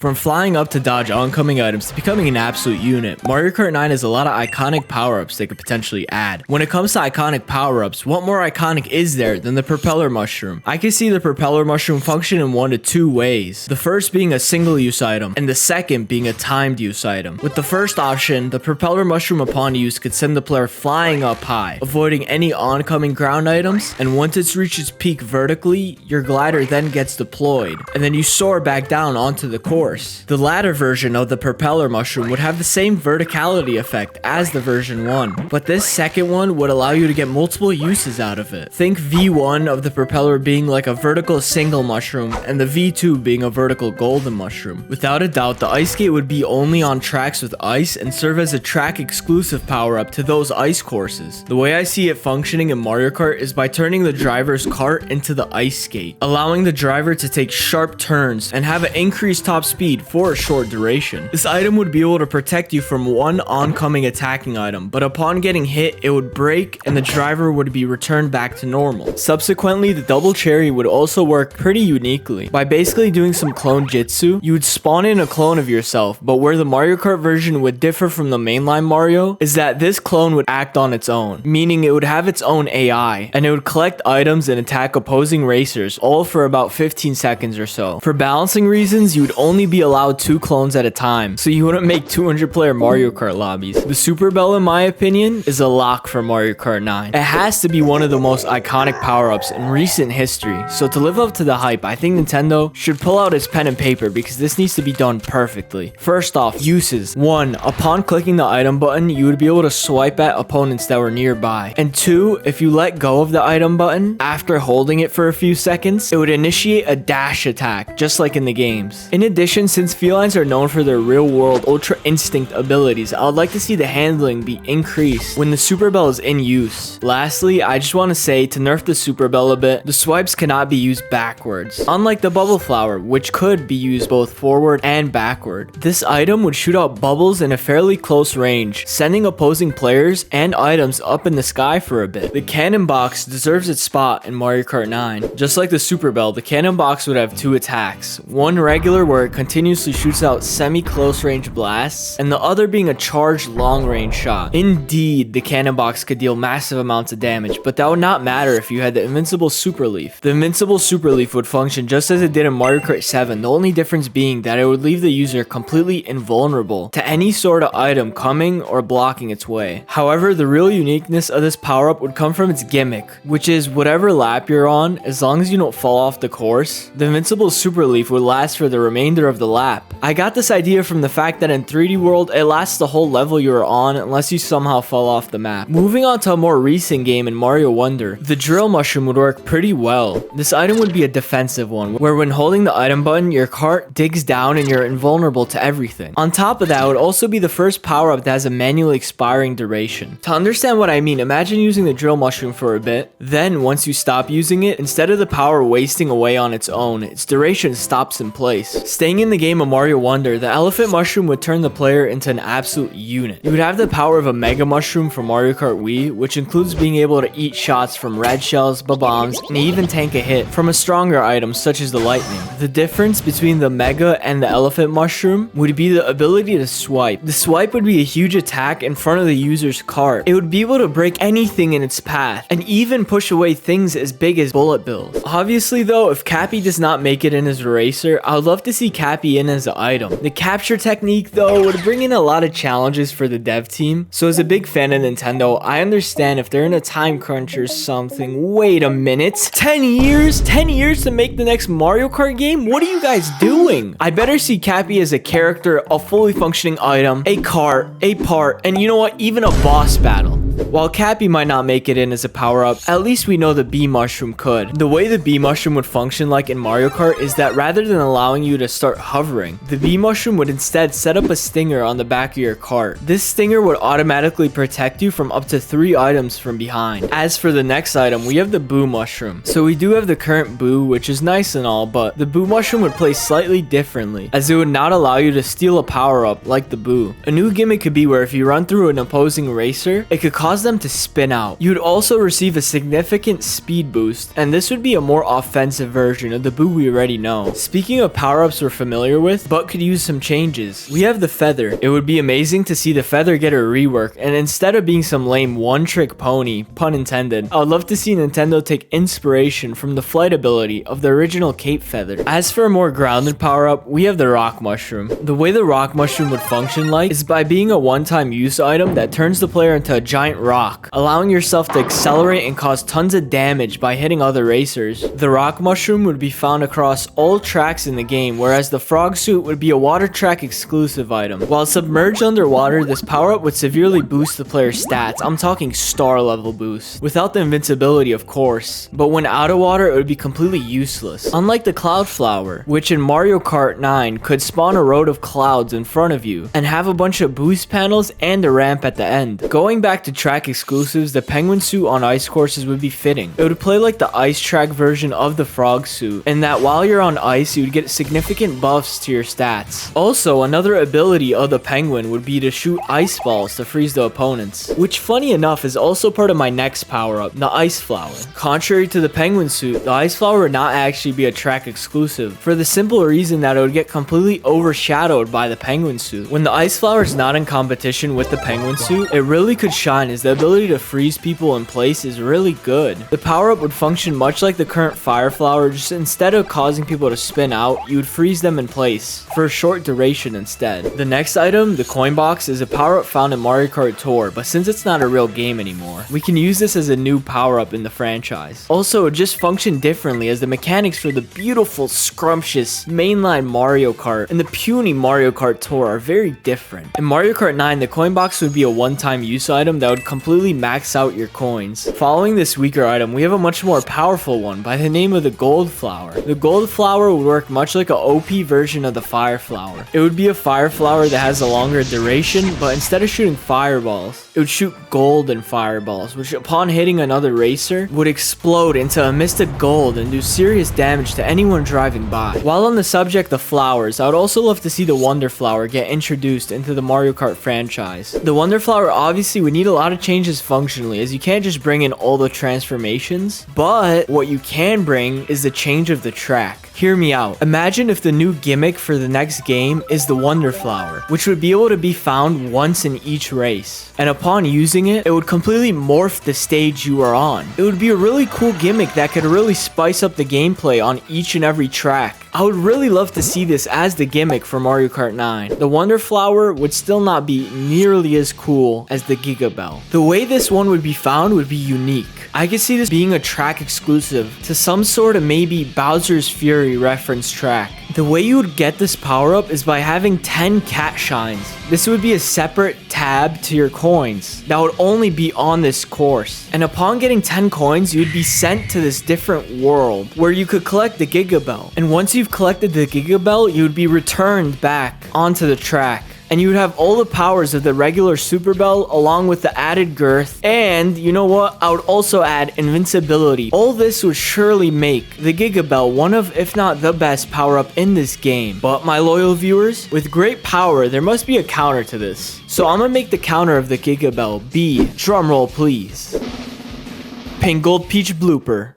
From flying up to dodge oncoming items to becoming an absolute unit, Mario Kart 9 has a lot of iconic power-ups they could potentially add. When it comes to iconic power-ups, what more iconic is there than the propeller mushroom? I can see the propeller mushroom function in one of two ways. The first being a single-use item, and the second being a timed use item. With the first option, the propeller mushroom upon use could send the player flying up high, avoiding any oncoming ground items, and once it reaches peak vertically, your glider then gets deployed, and then you soar back down onto the course. The latter version of the propeller mushroom would have the same verticality effect as the version 1, but this second one would allow you to get multiple uses out of it. Think V1 of the propeller being like a vertical single mushroom and the V2 being a vertical golden mushroom. Without a doubt, the ice skate would be only on tracks with ice and serve as a track exclusive power up to those ice courses. The way I see it functioning in Mario Kart is by turning the driver's cart into the ice skate, allowing the driver to take sharp turns and have an increased top speed for a short duration. This item would be able to protect you from one oncoming attacking item, but upon getting hit, it would break and the driver would be returned back to normal. Subsequently, the double cherry would also work pretty uniquely. By basically doing some clone jitsu, you would spawn in a clone of yourself, but where the Mario Kart version would differ from the mainline Mario is that this clone would act on its own, meaning it would have its own AI, and it would collect items and attack opposing racers, all for about 15 seconds or so. For balancing reasons, you would only be allowed 2 clones at a time, so you wouldn't make 200 player Mario Kart lobbies. The Super Bell, in my opinion, is a lock for Mario Kart 9. It has to be one of the most iconic power-ups in recent history, so to live up to the hype, I think Nintendo should pull out its pen and paper because this needs to be done perfectly. First off, uses. 1. Upon clicking the item button, you would be able to swipe at opponents that were nearby. And 2. If you let go of the item button, after holding it for a few seconds, it would initiate a dash attack, just like in the games. In addition, since felines are known for their real-world Ultra Instinct abilities, I would like to see the handling be increased when the Super Bell is in use. Lastly, I just want to say, to nerf the Super Bell a bit, the swipes cannot be used backwards, unlike the Bubble Flower, which could be used both forward and backward. This item would shoot out bubbles in a fairly close range, sending opposing players and items up in the sky for a bit. The Cannon Box deserves its spot in Mario Kart 9. Just like the Super Bell, the Cannon Box would have 2 attacks, one regular where it continuously shoots out semi-close range blasts, and the other being a charged long range shot. Indeed, the Cannon Box could deal massive amounts of damage, but that would not matter if you had the Invincible Super Leaf. The Invincible Super Leaf would function just as it did in Mario Kart 7, the only difference being that it would leave the user completely invulnerable to any sort of item coming or blocking its way. However, the real uniqueness of this power-up would come from its gimmick, which is whatever lap you're on, as long as you don't fall off the course, the Invincible Super Leaf would last for the remainder of the lap. I got this idea from the fact that in 3D World, it lasts the whole level you're on unless you somehow fall off the map. Moving on to a more recent game in Mario Wonder, the Drill Mushroom would work pretty well. This item would be a defensive one, where when holding the item button, your cart digs down and you're invulnerable to everything. On top of that, it would also be the first power-up that has a manually expiring duration. To understand what I mean, imagine using the Drill Mushroom for a bit, then once you stop using it, instead of the power wasting away on its own, its duration stops in place. Staying in the game of Mario Wonder, the Elephant Mushroom would turn the player into an absolute unit. You would have the power of a Mega Mushroom from Mario Kart Wii, which includes being able to eat shots from red shells, bombs, and even tank a hit from a stronger item such as the Lightning. The difference between the Mega and the Elephant Mushroom would be the ability to swipe. The swipe would be a huge attack in front of the user's cart. It would be able to break anything in its path, and even push away things as big as bullet bills. Obviously though, if Cappy does not make it in as a racer, I would love to see Cappy in as an item. The capture technique though would bring in a lot of challenges for the dev team, so as a big fan of Nintendo, I understand if they're in a time crunch or something. Wait a minute, 10 years? 10 years to make the next Mario Kart game? What are you guys doing? I better see Cappy as a character, a fully functioning item, a cart, a part, and you know what, even a boss battle. While Cappy might not make it in as a power-up, at least we know the Bee Mushroom could. The way the Bee Mushroom would function like in Mario Kart is that rather than allowing you to start hovering, the Bee Mushroom would instead set up a stinger on the back of your cart. This stinger would automatically protect you from up to 3 items from behind. As for the next item, we have the Boo Mushroom. So we do have the current Boo, which is nice and all, but the Boo Mushroom would play slightly differently, as it would not allow you to steal a power-up like the Boo. A new gimmick could be where if you run through an opposing racer, it could cause cause them to spin out. You'd also receive a significant speed boost, and this would be a more offensive version of the boo we already know. Speaking of power-ups we're familiar with, but could use some changes, we have the feather. It would be amazing to see the feather get a rework, and instead of being some lame one-trick pony, pun intended, I would love to see Nintendo take inspiration from the flight ability of the original cape feather. As for a more grounded power-up, we have the rock mushroom. The way the rock mushroom would function like is by being a one-time use item that turns the player into a giant rock, allowing yourself to accelerate and cause tons of damage by hitting other racers. The rock mushroom would be found across all tracks in the game, whereas the frog suit would be a water track exclusive item. While submerged underwater, this power-up would severely boost the player's stats. I'm talking star level boost, without the invincibility of course, but when out of water it would be completely useless. Unlike the cloud flower, which in Mario Kart 9 could spawn a road of clouds in front of you and have a bunch of boost panels and a ramp at the end. Going back to track exclusives, the penguin suit on ice courses would be fitting. It would play like the ice track version of the frog suit, in that while you're on ice you would get significant buffs to your stats. Also, another ability of the penguin would be to shoot ice balls to freeze the opponents, which funny enough is also part of my next power up, the ice flower. Contrary to the penguin suit, the ice flower would not actually be a track exclusive, for the simple reason that it would get completely overshadowed by the penguin suit. When the ice flower is not in competition with the penguin suit, it really could shine, as the ability to freeze people in place is really good. The power up would function much like the current fire flower, just instead of causing people to spin out, you would freeze them in place for a short duration instead. The next item, the coin box, is a power up found in Mario Kart Tour, but since it's not a real game anymore, we can use this as a new power up in the franchise. Also, it just functioned differently, as the mechanics for the beautiful, scrumptious mainline Mario Kart and the puny Mario Kart Tour are very different. In Mario Kart 9, the coin box would be a one-time use item that would completely max out your coins. Following this weaker item, we have a much more powerful one by the name of the gold flower. The gold flower would work much like a OP version of the fire flower. It would be a fire flower that has a longer duration, but instead of shooting fireballs, it would shoot golden fireballs, which upon hitting another racer would explode into a mist of gold and do serious damage to anyone driving by. While on the subject of flowers, I would also love to see the wonder flower get introduced into the Mario Kart franchise. The wonder flower obviously would need a lot of changes functionally, as you can't just bring in all the transformations, but what you can bring is the change of the track. Hear me out. Imagine if the new gimmick for the next game is the Wonder Flower, which would be able to be found once in each race. And upon using it, it would completely morph the stage you are on. It would be a really cool gimmick that could really spice up the gameplay on each and every track. I would really love to see this as the gimmick for Mario Kart 9. The Wonder Flower would still not be nearly as cool as the Giga Bell. The way this one would be found would be unique. I could see this being a track exclusive to some sort of maybe Bowser's Fury reference track. The way you would get this power up is by having 10 cat shines. This would be a separate tab to your coins that would only be on this course. And upon getting 10 coins, you would be sent to this different world where you could collect the Giga Bell. And once you've collected the Giga Bell, you would be returned back onto the track. And you would have all the powers of the regular Super Bell along with the added girth. And you know what? I would also add invincibility. All this would surely make the Giga Bell one of, if not the best power-up in this game. But my loyal viewers, with great power, there must be a counter to this. So I'm gonna make the counter of the Giga Bell be, drumroll please, Pink Gold Peach blooper.